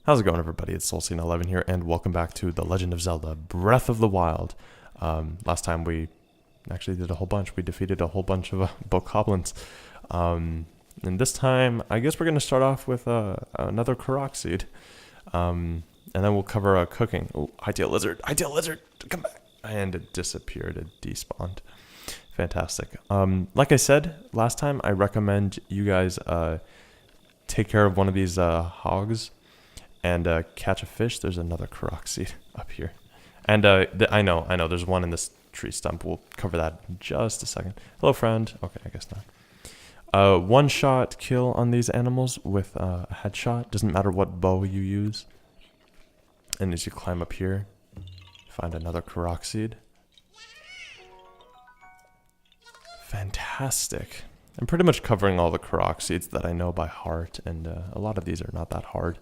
How's it going, everybody? It's SoulScene11 here, and welcome back to The Legend of Zelda: Breath of the Wild. Last time we actually did a whole bunch. We defeated a whole bunch of bokoblins. And this time, I guess we're going to start off with another Korok seed. And then we'll cover cooking. Oh, Hightail Lizard! Hightail Lizard! Come back! And it disappeared. It despawned. Fantastic. Like I said last time, I recommend you guys take care of one of these hogs and catch a fish. There's another Korok seed up here. And I know, there's one in this tree stump. We'll cover that in just a second. Hello, friend. Okay, I guess not. One-shot kill on these animals with a headshot. Doesn't matter what bow you use. And as you climb up here, find another Korok seed. Fantastic. I'm pretty much covering all the Korok seeds that I know by heart, and a lot of these are not that hard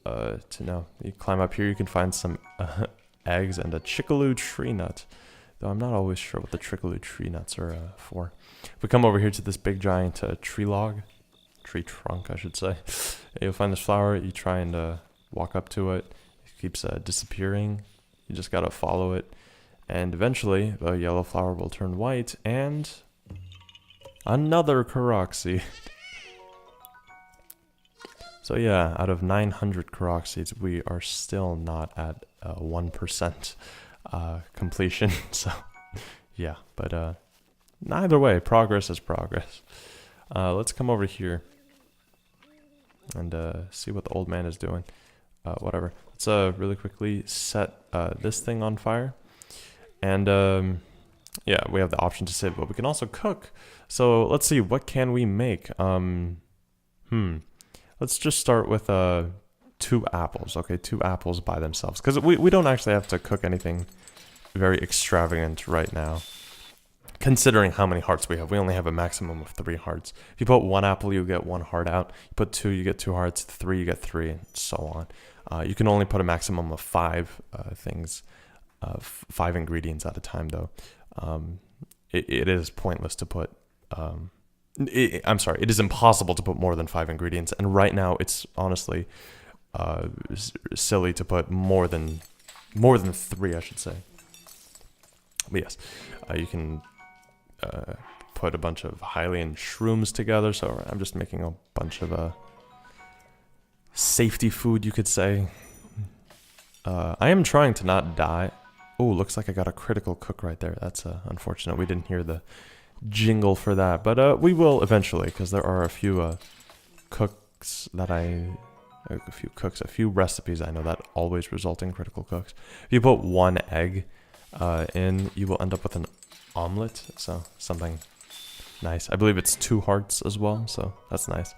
to know. You climb up here, you can find some eggs and a Chickaloo tree nut, though I'm not always sure what the Chickaloo tree nuts are for. If we come over here to this big giant tree trunk, I should say, you'll find this flower. You try and walk up to it. It keeps disappearing. You just gotta follow it, and eventually the yellow flower will turn white, and another Korok seed. So yeah, out of 900 Korok seeds, we are still not at 1% completion. So yeah, but either way, progress is progress. Let's come over here and see what the old man is doing. Whatever. Let's really quickly set this thing on fire. And yeah, we have the option to save, but we can also cook. So let's see, what can we make? Let's just start with 2 apples. Okay, 2 apples by themselves, because we don't actually have to cook anything very extravagant right now, considering how many hearts we have. We only have a maximum of 3 hearts. If you put 1 apple, you get 1 heart out. You put 2, you get 2 hearts. 3, you get 3, and so on. You can only put a maximum of 5 things, 5 ingredients at a time, though. It is pointless to put I'm sorry, it is impossible to put more than 5 ingredients, and right now it's honestly silly to put more than 3, I should say. But yes, you can put a bunch of Hylian shrooms together, so I'm just making a bunch of safety food, you could say. I am trying to not die. Oh, looks like I got a critical cook right there. That's unfortunate. We didn't hear the jingle for that, but we will eventually, because there are a few cooks that a few recipes I know that always result in critical cooks. If you put 1 egg in, you will end up with an omelet, so something nice. I believe it's 2 hearts as well, so that's nice.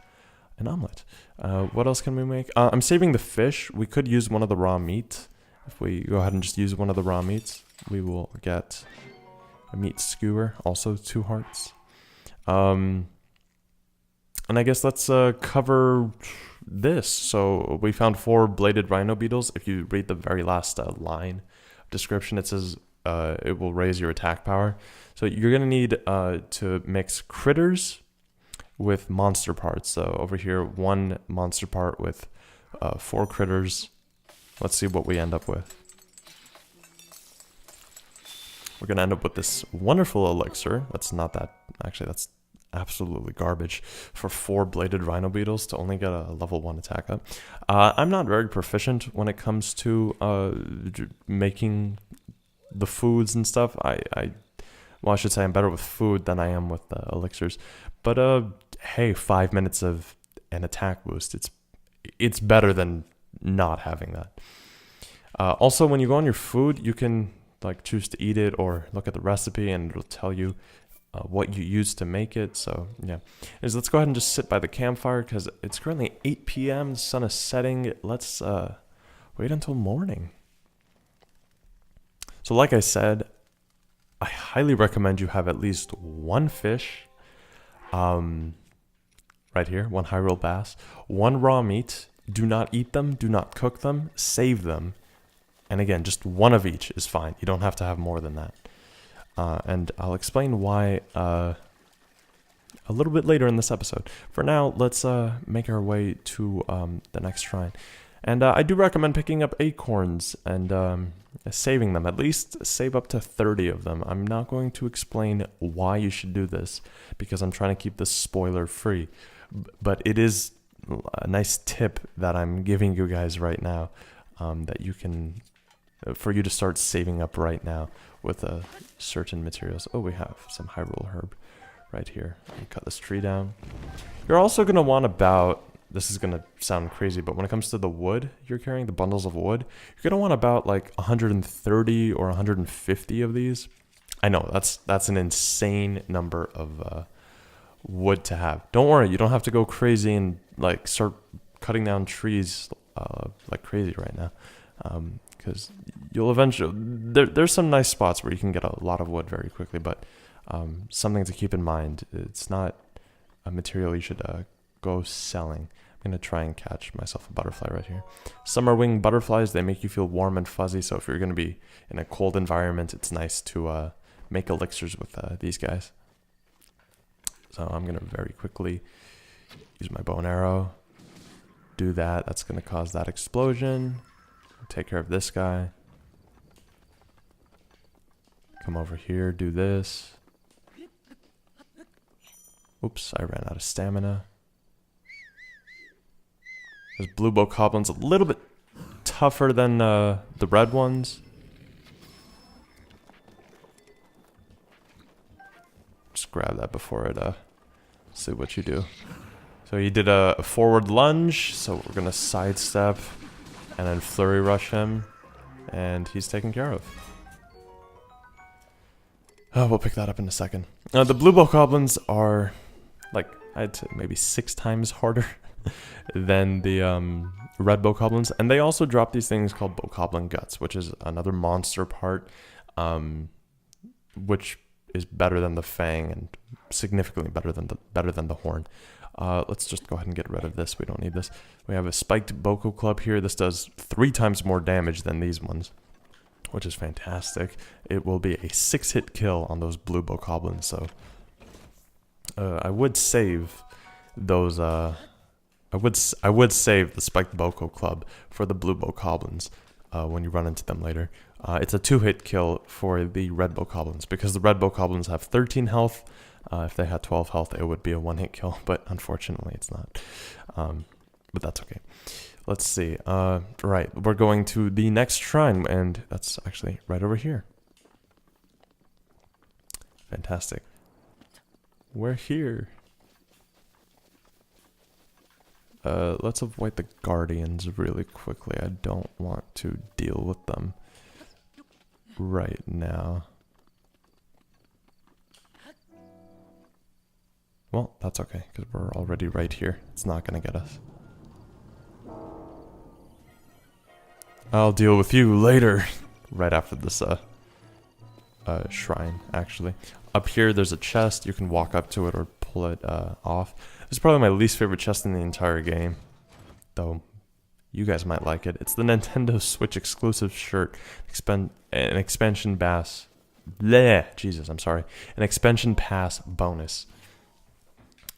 An omelet. What else can we make? I'm saving the fish. We could use one of the raw meat. If we go ahead and just use one of the raw meats, we will get a meat skewer, also 2 hearts. And I guess let's cover this. So we found 4 bladed rhino beetles. If you read the very last line of description, it says it will raise your attack power. So you're going to need to mix critters with monster parts. So over here, 1 monster part with 4 critters. Let's see what we end up with. We're going to end up with this wonderful elixir. That's not that... Actually, that's absolutely garbage for 4 bladed rhino beetles to only get a level 1 attack up. I'm not very proficient when it comes to making the foods and stuff. Well, I should say I'm better with food than I am with elixirs. But hey, 5 minutes of an attack boost. It's better than not having that. Also, when you go on your food, you can choose to eat it or look at the recipe, and it'll tell you what you used to make it. So yeah, let's go ahead and just sit by the campfire, because it's currently 8 p.m. The sun is setting. Let's wait until morning. So like I said, I highly recommend you have at least 1 fish, right here, 1 Hyrule bass, 1 raw meat. Do not eat them, do not cook them, save them. And again, just 1 of each is fine. You don't have to have more than that. And I'll explain why a little bit later in this episode. For now, let's make our way to the next shrine. And I do recommend picking up acorns and saving them. At least save up to 30 of them. I'm not going to explain why you should do this because I'm trying to keep this spoiler free. But it is a nice tip that I'm giving you guys right now, that you can, for you to start saving up right now with certain materials. Oh, we have some Hyrule herb right here. Cut this tree down. You're also going to want about, this is going to sound crazy, but when it comes to the wood you're carrying, the bundles of wood, you're going to want about like 130 or 150 of these. I know, that's an insane number of wood to have. Don't worry, you don't have to go crazy and like start cutting down trees like crazy right now, because you'll eventually, there's some nice spots where you can get a lot of wood very quickly, but something to keep in mind, it's not a material you should go selling. I'm going to try and catch myself a butterfly right here. Summer wing butterflies, they make you feel warm and fuzzy, so if you're going to be in a cold environment, it's nice to make elixirs with these guys. So I'm going to very quickly use my bow and arrow, do that. That's going to cause that explosion. Take care of this guy. Come over here, do this. Oops, I ran out of stamina. Those blue bow goblins a little bit tougher than the red ones. Just grab that before it see what you do. So he did a forward lunge, so we're gonna sidestep and then flurry rush him, and he's taken care of. Oh, we'll pick that up in a second. The blue bow goblins are like, I'd say maybe 6 times harder than the red bow goblins, and they also drop these things called bow goblin guts, which is another monster part, which is better than the fang and significantly better than the horn. Let's just go ahead and get rid of this. We don't need this. We have a spiked Boko club here. This does 3 times more damage than these ones, which is fantastic. It will be a 6-hit kill on those blue bow goblins. So I would save those. I would save the spiked Boko club for the blue bow goblins when you run into them later. It's a 2-hit kill for the red bow goblins because the red bow goblins have 13 health. If they had 12 health, it would be a 1-hit kill, but unfortunately it's not. But that's okay. Let's see. Right, we're going to the next shrine, and that's actually right over here. Fantastic. We're here. Let's avoid the guardians really quickly. I don't want to deal with them right now. Well, that's okay, because we're already right here. It's not going to get us. I'll deal with you later. Right after this shrine, actually. Up here, there's a chest. You can walk up to it or pull it off. This is probably my least favorite chest in the entire game, though you guys might like it. It's the Nintendo Switch exclusive shirt. An expansion pass. Bleh, Jesus, I'm sorry. An expansion pass bonus,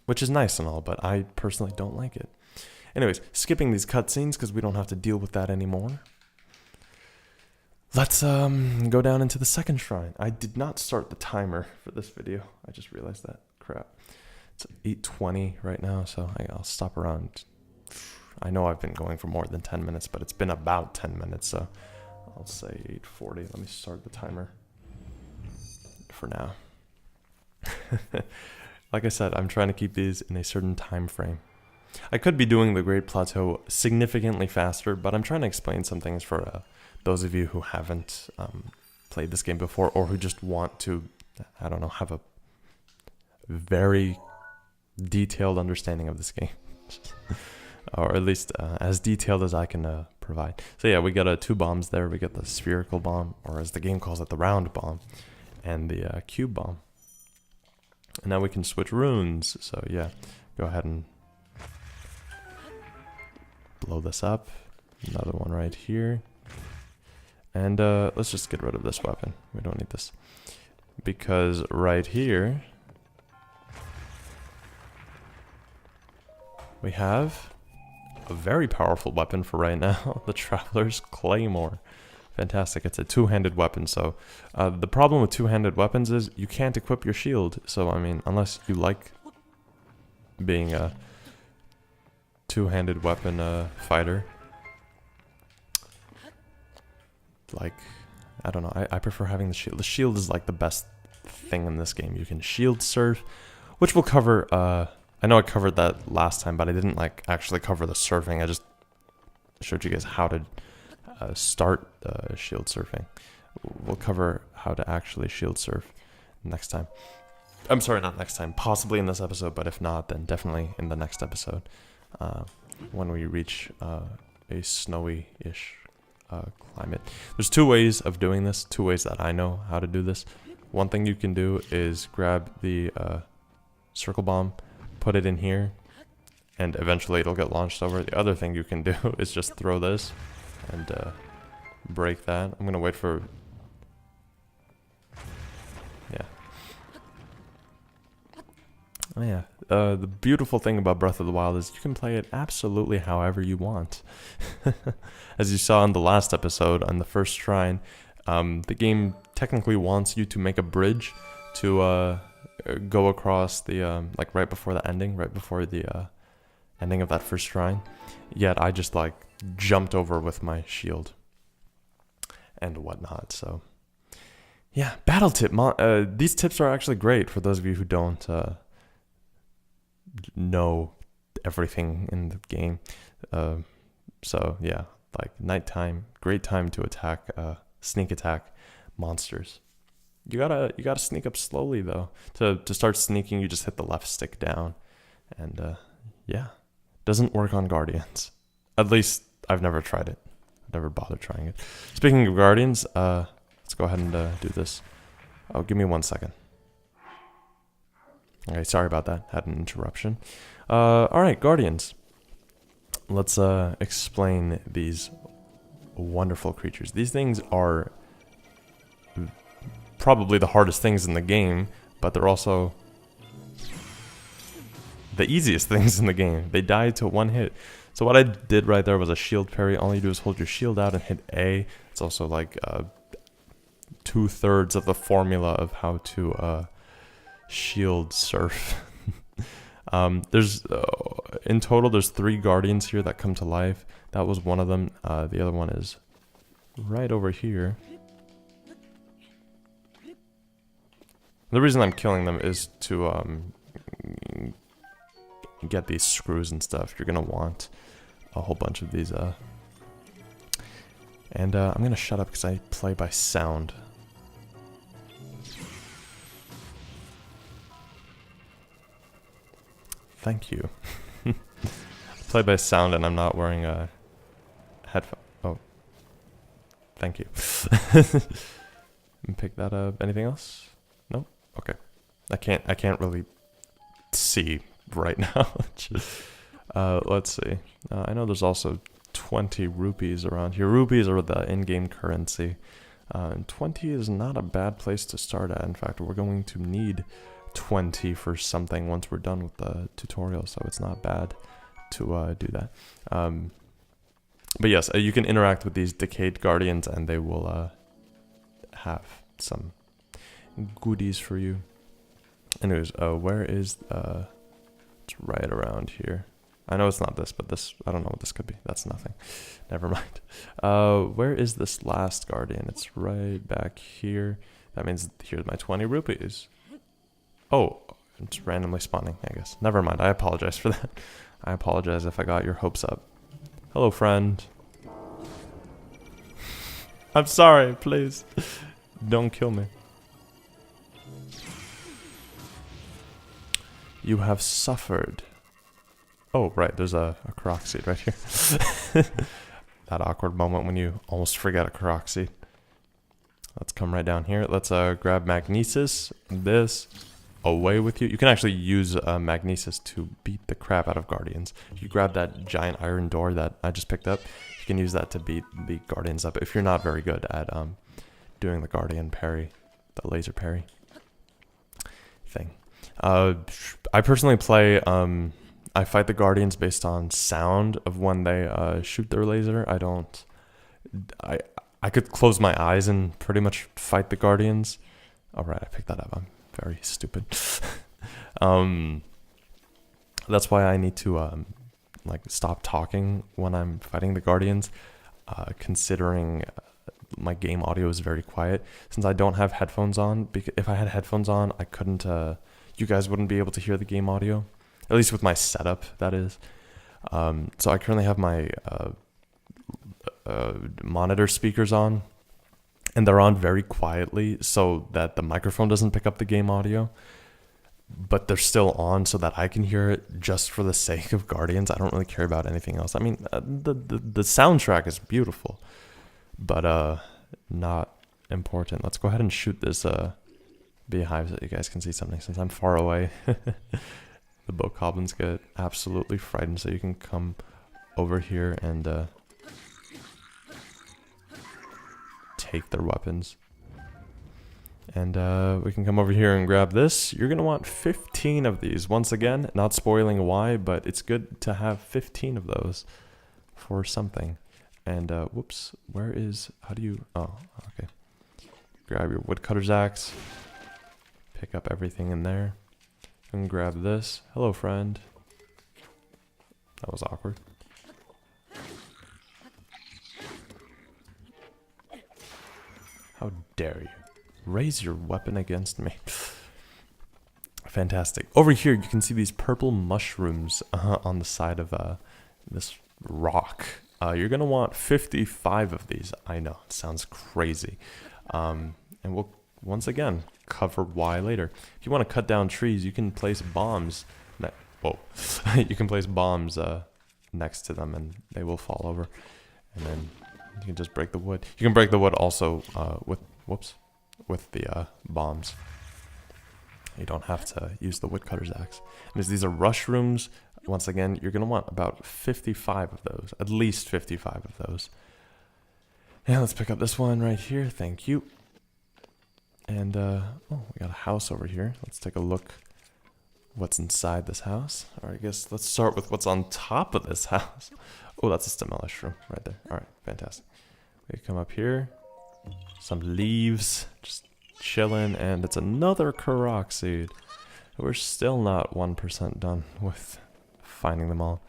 which is nice and all, but I personally don't like it. Anyways, skipping these cutscenes because we don't have to deal with that anymore. Let's go down into the second shrine. I did not start the timer for this video. I just realized that. Crap. It's 8:20 right now, so I'll stop around. I know I've been going for more than 10 minutes, but it's been about 10 minutes, so I'll say 8:40. Let me start the timer for now. Like I said, I'm trying to keep these in a certain time frame. I could be doing the Great Plateau significantly faster, but I'm trying to explain some things for those of you who haven't played this game before, or who just want to, I don't know, have a very detailed understanding of this game. Or at least as detailed as I can provide. So yeah, we got 2 bombs there. We got the spherical bomb, or as the game calls it, the round bomb, and the cube bomb. And now we can switch runes. So yeah, go ahead and blow this up. Another one right here. And let's just get rid of this weapon. We don't need this. Because right here, we have a very powerful weapon for right now. The Traveler's Claymore. Fantastic. It's a two-handed weapon, so the problem with two-handed weapons is you can't equip your shield. So, I mean, unless you like being a two-handed weapon fighter. Like, I don't know, I prefer having the shield. The shield is like the best thing in this game. You can shield surf, which we'll cover, I know I covered that last time, but I didn't like actually cover the surfing. I just showed you guys how to start shield surfing. We'll cover how to actually shield surf next time. I'm sorry, not next time. Possibly in this episode, but if not, then definitely in the next episode. When we reach a snowy-ish climate. There's two ways of doing this. Two ways that I know how to do this. One thing you can do is grab the circle bomb, put it in here, and eventually it'll get launched over. The other thing you can do is just throw this and break that. I'm gonna wait for... Yeah. Oh yeah. The beautiful thing about Breath of the Wild is you can play it absolutely however you want. As you saw in the last episode, on the first shrine, the game technically wants you to make a bridge to go across the, like right before the ending, right before the ending of that first shrine. Yet I just like jumped over with my shield and whatnot, so... Yeah, battle tip. These tips are actually great for those of you who don't know everything in the game. So yeah, like nighttime, great time to attack, sneak attack monsters. You gotta sneak up slowly though. To start sneaking, you just hit the left stick down, and yeah, doesn't work on guardians. At least I've never tried it. I've never bothered trying it. Speaking of guardians, let's go ahead and do this. Oh, give me 1 second. Okay, sorry about that. Had an interruption. Alright, guardians. Let's explain these wonderful creatures. These things are probably the hardest things in the game, but they're also the easiest things in the game. They die to one hit. So what I did right there was a shield parry. All you do is hold your shield out and hit A. It's also like 2/3 of the formula of how to shield surf. There's in total there's 3 guardians here that come to life. That was one of them. The other one is right over here. The reason I'm killing them is to get these screws and stuff. You're gonna want a whole bunch of these. And I'm gonna shut up because I play by sound. Thank you. Play by sound, and I'm not wearing a headphone. Oh, thank you. Pick that up. Anything else? No. Okay. I can't really see right now. Let's see. I know there's also 20 rupees around here. Rupees are the in-game currency. And 20 is not a bad place to start at. In fact, we're going to need 20 for something once we're done with the tutorial, so it's not bad to do that. But yes, you can interact with these decayed guardians, and they will have some goodies for you. Anyways, where is it's right around here. I know it's not this, but this, I don't know what this could be. That's nothing. Never mind. Where is this last guardian? It's right back here. That means here's my 20 rupees. Oh, it's randomly spawning, I guess. Never mind. I apologize for that. I apologize if I got your hopes up. Hello, friend. I'm sorry, please. Don't kill me. You have suffered. Oh, right, there's a Korok seed right here. That awkward moment when you almost forget a Korok seed. Let's come right down here. Let's grab Magnesis. This. Away with you. You can actually use Magnesis to beat the crap out of guardians. If you grab that giant iron door that I just picked up, you can use that to beat the guardians up if you're not very good at doing the guardian parry, the laser parry thing. I personally play, I I fight the guardians based on sound of when they shoot their laser. I could close my eyes and pretty much fight the guardians. All right, I picked that up. I'm very stupid. That's why I need to like stop talking when I'm fighting the guardians, considering my game audio is very quiet. Since I don't have headphones on, because if I had headphones on, I couldn't. You guys wouldn't be able to hear the game audio, at least with my setup. That is. So I currently have my monitor speakers on, and they're on very quietly so that the microphone doesn't pick up the game audio, but they're still on so that I can hear it just for the sake of Guardians. I don't really care about anything else. I mean, the soundtrack is beautiful, but not important. Let's go ahead and shoot this beehive so that you guys can see something since I'm far away. The bokoblins get absolutely frightened, so you can come over here and take their weapons. And we can come over here and grab this. You're going to want 15 of these. Once again, not spoiling why, but it's good to have 15 of those for something. And whoops, where is, how do you, oh, okay. Grab your woodcutter's axe. Pick up everything in there. And grab this. Hello, friend. That was awkward. How dare you? Raise your weapon against me. Fantastic. Over here, you can see these purple mushrooms on the side of this rock. You're going to want 55 of these. I know, it sounds crazy. And we'll, once again, cover why later. If you want to cut down trees, you can place bombs. Whoa. You can place bombs next to them, and they will fall over. And then you can just break the wood. You can break the wood also with, whoops, with the bombs. You don't have to use the woodcutter's axe. And as these are rush rooms, once again, you're going to want about 55 of those. At least 55 of those. And let's pick up this one right here. Thank you. And, oh, we got a house over here. Let's take a look what's inside this house. All right, I guess let's start with what's on top of this house. Oh, that's a stimulus shroom right there. All right, fantastic. We come up here. Some leaves, just chilling, and it's another Korok seed. We're still not 1% done with finding them all.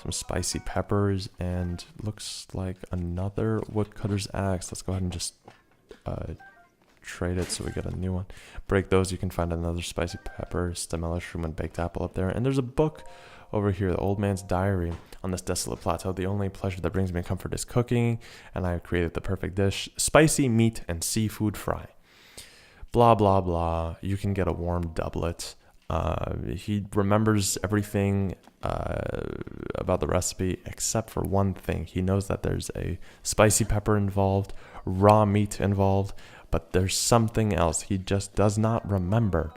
Some spicy peppers, and looks like another woodcutter's axe. Let's go ahead and just trade it so we get a new one. Break those, you can find another spicy pepper, stem mushroom, and baked apple up there. And there's a book over here, The Old Man's Diary. On this desolate plateau, the only pleasure that brings me comfort is cooking, and I have created the perfect dish: spicy meat and seafood fry. Blah, blah, blah. You can get a warm doublet. He remembers everything about the recipe except for one thing. He knows that there's a spicy pepper involved, raw meat involved, but there's something else he just does not remember.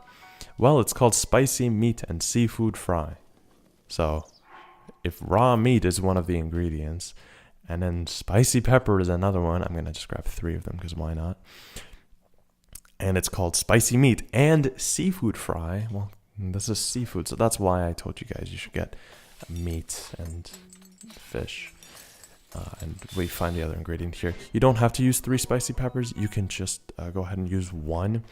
Well, it's called spicy meat and seafood fry. So, if raw meat is one of the ingredients, and then spicy pepper is another one, I'm going to just grab 3 of them, because why not? And it's called spicy meat and seafood fry. Well, this is seafood, so that's why I told you guys you should get meat and fish. And we find the other ingredient here. You don't have to use 3 spicy peppers. You can just go ahead and use 1.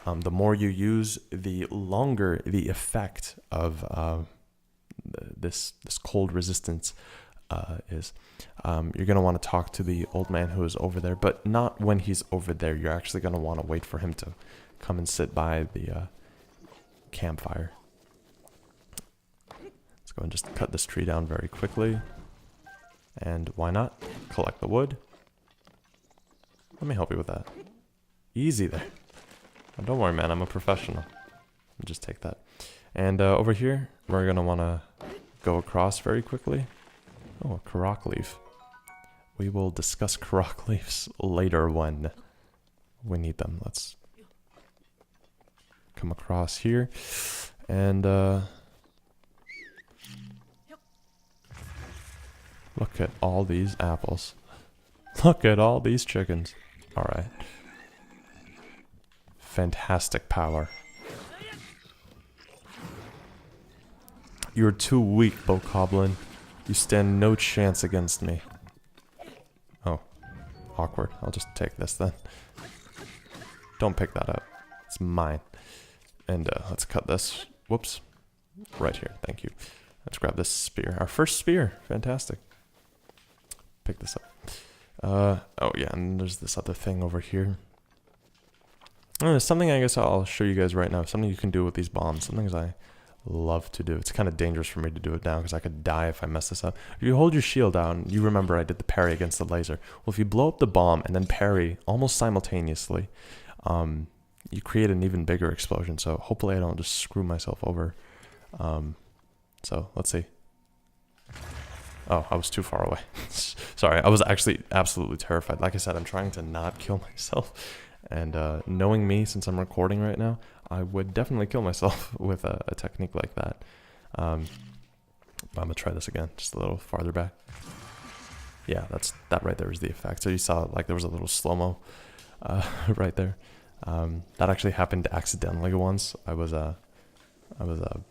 The more you use, the longer the effect of this cold resistance is. You're going to want to talk to the old man who is over there, but not when he's over there. You're actually going to want to wait for him to come and sit by the campfire. Let's go and just cut this tree down very quickly. And why not? Collect the wood. Let me help you with that. Easy there. Oh, don't worry, man. I'm a professional. Just take that. And over here, we're going to want to go across very quickly. Oh, a Korok leaf. We will discuss Korok leaves later when we need them. Let's come across here. And look at all these apples. Look at all these chickens. Alright. Fantastic power. You're too weak, Bokoblin. You stand no chance against me. Oh. Awkward. I'll just take this then. Don't pick that up. It's mine. And let's cut this. Whoops. Right here. Thank you. Let's grab this spear. Our first spear. Fantastic. Pick this up. Oh yeah, and there's this other thing over here. Oh, there's something I guess I'll show you guys right now. Something you can do with these bombs. Some things I love to do. It's kind of dangerous for me to do it now because I could die if I mess this up. If you hold your shield down, you remember I did the parry against the laser. Well, if you blow up the bomb and then parry almost simultaneously, you create an even bigger explosion. So hopefully I don't just screw myself over. So let's see. Oh, I was too far away. Sorry, I was actually absolutely terrified. Like I said, I'm trying to not kill myself. And knowing me, since I'm recording right now, I would definitely kill myself with a technique like that. But I'm going to try this again, just a little farther back. Yeah, that right there is the effect. So you saw like there was a little slow-mo right there. That actually happened accidentally once. I was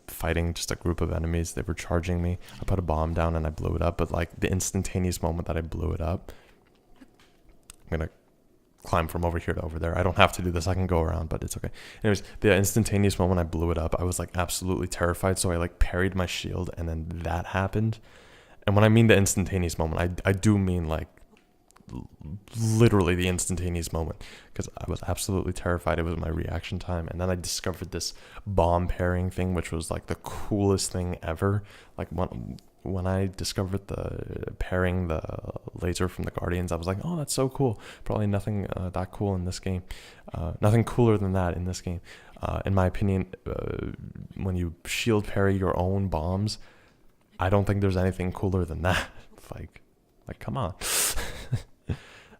fighting just a group of enemies. They were charging me. I put a bomb down and I blew it up. But like the instantaneous moment that I blew it up, I'm gonna climb from over here to over there. I don't have to do this. I can go around, but it's okay. Anyways, the instantaneous moment I blew it up, I was like absolutely terrified. So I like parried my shield, and then that happened. And when I mean the instantaneous moment, I do mean like literally the instantaneous moment, because I was absolutely terrified. It was my reaction time. And then I discovered this bomb pairing thing, which was like the coolest thing ever. Like when I discovered the pairing the laser from the Guardians, I was like, oh, that's so cool. Probably nothing that cool in this game. Nothing cooler than that in this game. In my opinion, when you shield parry your own bombs, I don't think there's anything cooler than that. like come on.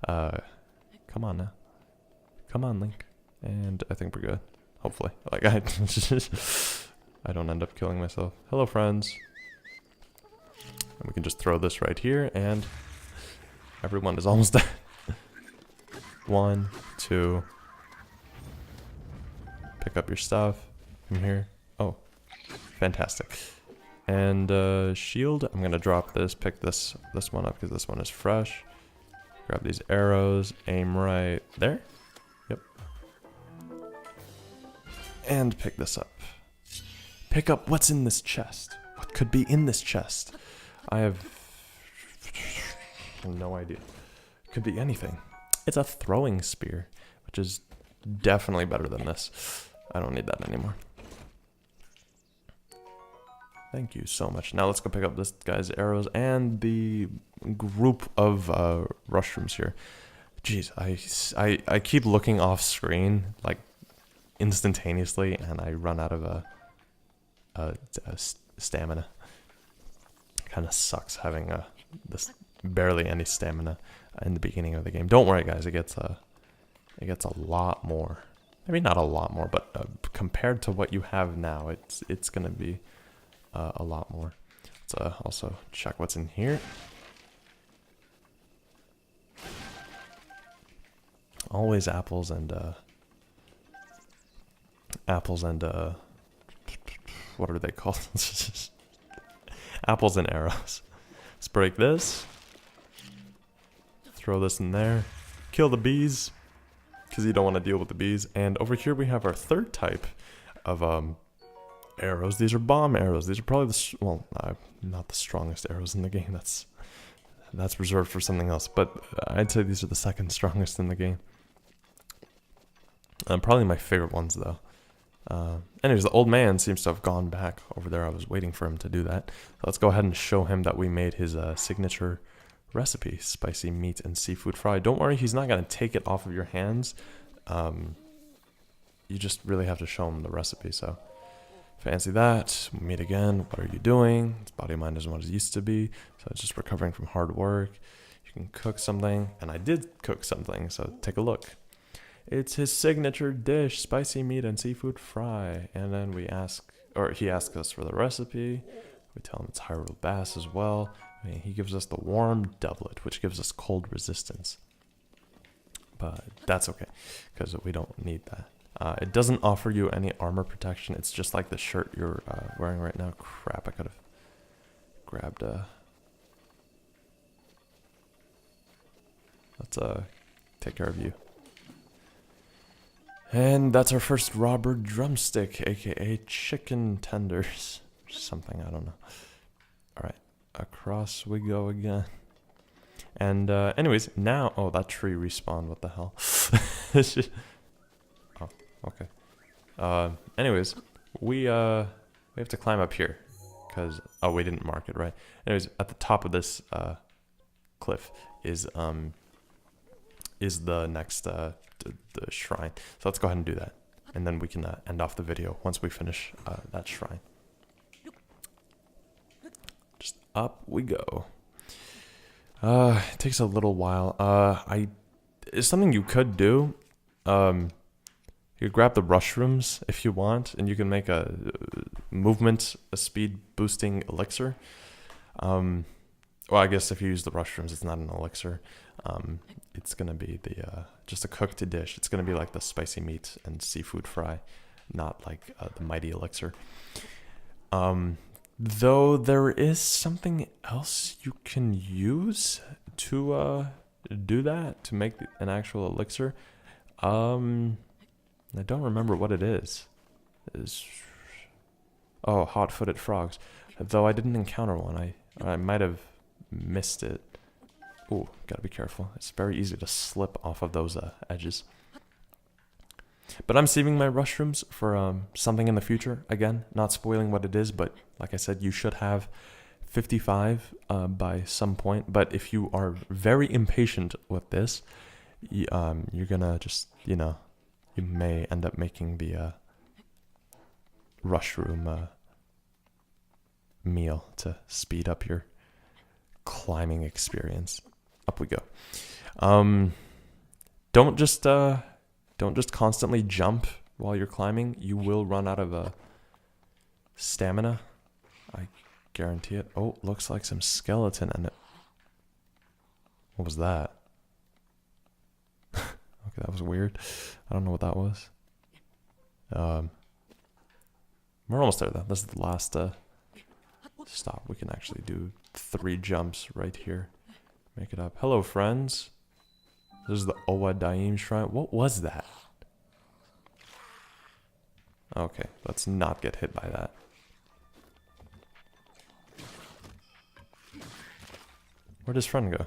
Come on now. Come on, Link. And I think we're good. Hopefully. Like I don't end up killing myself. Hello, friends. And we can just throw this right here, and everyone is almost dead. 1, 2. Pick up your stuff from here. Oh, fantastic. And shield. I'm gonna drop this. Pick this one up because this one is fresh. Grab these arrows. Aim right there. Yep. And pick this up. Pick up what's in this chest. What could be in this chest? I have no idea. Could be anything. It's a throwing spear, which is definitely better than this. I don't need that anymore. Thank you so much. Now let's go pick up this guy's arrows and the group of mushrooms here. Jeez, I keep looking off screen like instantaneously, and I run out of stamina. Kind of sucks having this barely any stamina in the beginning of the game. Don't worry, guys. It gets a lot more. Maybe not a lot more, but compared to what you have now, it's gonna be a lot more. Let's also check what's in here. Always apples and what are they called? Apples and arrows. Let's break this. Throw this in there. Kill the bees, because you don't want to deal with the bees. And over here we have our third type of arrows. These are bomb arrows. These are probably not the strongest arrows in the game. That's reserved for something else. But I'd say these are the second strongest in the game. Probably my favorite ones though. Anyways, the old man seems to have gone back over there. I was waiting for him to do that. So let's go ahead and show him that we made his signature recipe: spicy meat and seafood fry. Don't worry, he's not going to take it off of your hands. You just really have to show him the recipe. So fancy that. Meet again. What are you doing? His body and mind isn't what it used to be. So it's just recovering from hard work. You can cook something. And I did cook something, so take a look. It's his signature dish, spicy meat and seafood fry. And then he asks us for the recipe. We tell him it's Hyrule Bass as well. And he gives us the warm doublet, which gives us cold resistance. But that's okay, because we don't need that. It doesn't offer you any armor protection. It's just like the shirt you're wearing right now. Crap, I could have grabbed let's take care of you. And that's our first robber drumstick, aka chicken tenders. Something, I don't know. Alright, across we go again. And anyways, now that tree respawned, what the hell? Oh, okay. Anyways, we have to climb up here. Cause we didn't mark it right. Anyways, at the top of this cliff is the next the shrine. So let's go ahead and do that, and then we can end off the video once we finish that shrine. Just up we go. It takes a little while. It's something you could do. You could grab the mushrooms if you want, and you can make a speed boosting elixir. Well, I guess if you use the mushrooms, it's not an elixir. It's gonna be just a cooked dish. It's gonna be like the spicy meat and seafood fry, not like the mighty elixir. Though there is something else you can use to do that, to make an actual elixir. I don't remember what it is. Oh, hot-footed frogs. Though I didn't encounter one. I might have missed it. Ooh, gotta be careful. It's very easy to slip off of those edges. But I'm saving my mushrooms for something in the future. Again, not spoiling what it is, but like I said, you should have 55 by some point. But if you are very impatient with this, you're gonna just, you may end up making the mushroom meal to speed up your climbing experience. Up we go. Don't just constantly jump while you're climbing. You will run out of stamina. I guarantee it. Oh, looks like some skeleton in it. What was that? Okay, that was weird. I don't know what that was. We're almost there though. This is the last stop. We can actually do 3 jumps right here. Make it up. Hello, friends. This is the Owa Daim shrine. What was that? Okay, let's not get hit by that. Where'd his friend go?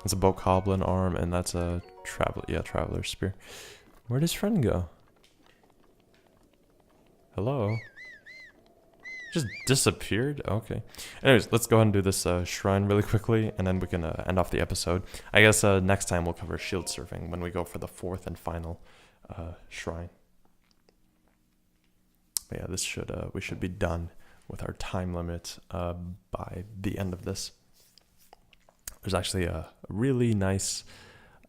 It's a bokoblin arm, and that's a traveler's spear. Where'd his friend go? Hello? Just disappeared? Okay. Anyways, let's go ahead and do this shrine really quickly, and then we can end off the episode. I guess next time we'll cover shield surfing when we go for the 4th and final shrine. But yeah, this should we should be done with our time limit by the end of this. There's actually a really nice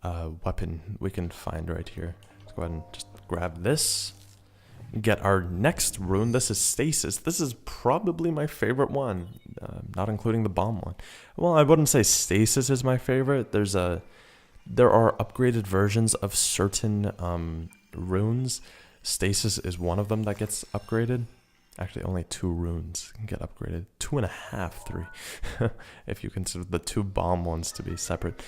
weapon we can find right here. Let's go ahead and just grab this. Get our next rune. This is Stasis. This is probably my favorite one, not including the bomb one. Well, I wouldn't say Stasis is my favorite. There are upgraded versions of certain runes. Stasis is one of them that gets upgraded. Actually, only 2 runes can get upgraded. 2.5, 3, if you consider the 2 bomb ones to be separate.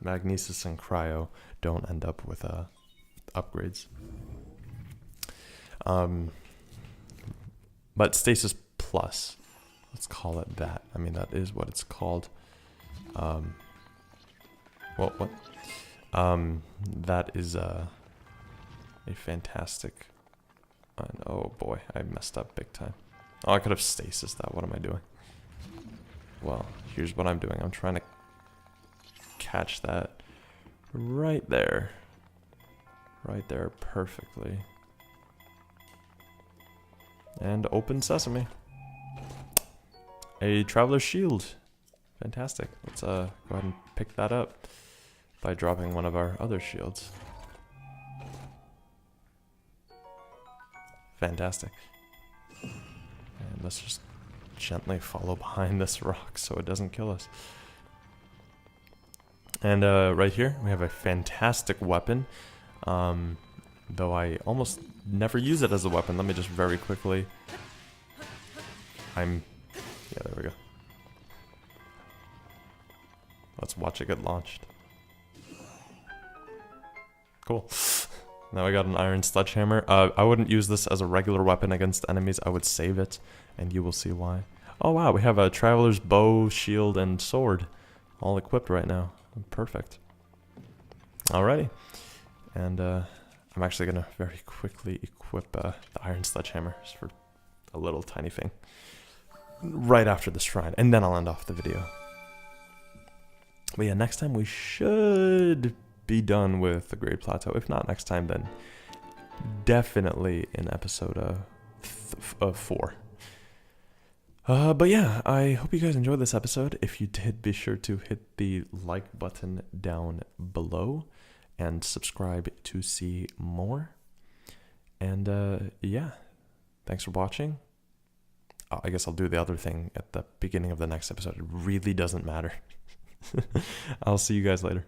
Magnesis and Cryo don't end up with upgrades. But Stasis Plus, let's call it that. I mean, that is what it's called. What? That is a fantastic. And oh boy, I messed up big time. Oh, I could have stasis that. What am I doing? Well, here's what I'm doing. I'm trying to catch that right there. Right there perfectly. And open sesame. A traveler's shield. Fantastic. Let's go ahead and pick that up by dropping one of our other shields. Fantastic. And let's just gently follow behind this rock so it doesn't kill us. And right here we have a fantastic weapon. Though I almost never use it as a weapon. Let me just very quickly Yeah, there we go. Let's watch it get launched. Cool. Now I got an iron sledgehammer. I wouldn't use this as a regular weapon against enemies. I would save it, and you will see why. Oh wow, we have a traveler's bow, shield, and sword all equipped right now. Perfect. Alrighty. And I'm actually going to very quickly equip the iron sledgehammer just for a little tiny thing. Right after the shrine, and then I'll end off the video. But yeah, next time we should be done with the Great Plateau. If not next time, then definitely in episode 4. But yeah, I hope you guys enjoyed this episode. If you did, be sure to hit the like button down below and subscribe to see more. And yeah, thanks for watching. I guess I'll do the other thing at the beginning of the next episode. It really doesn't matter. I'll see you guys later.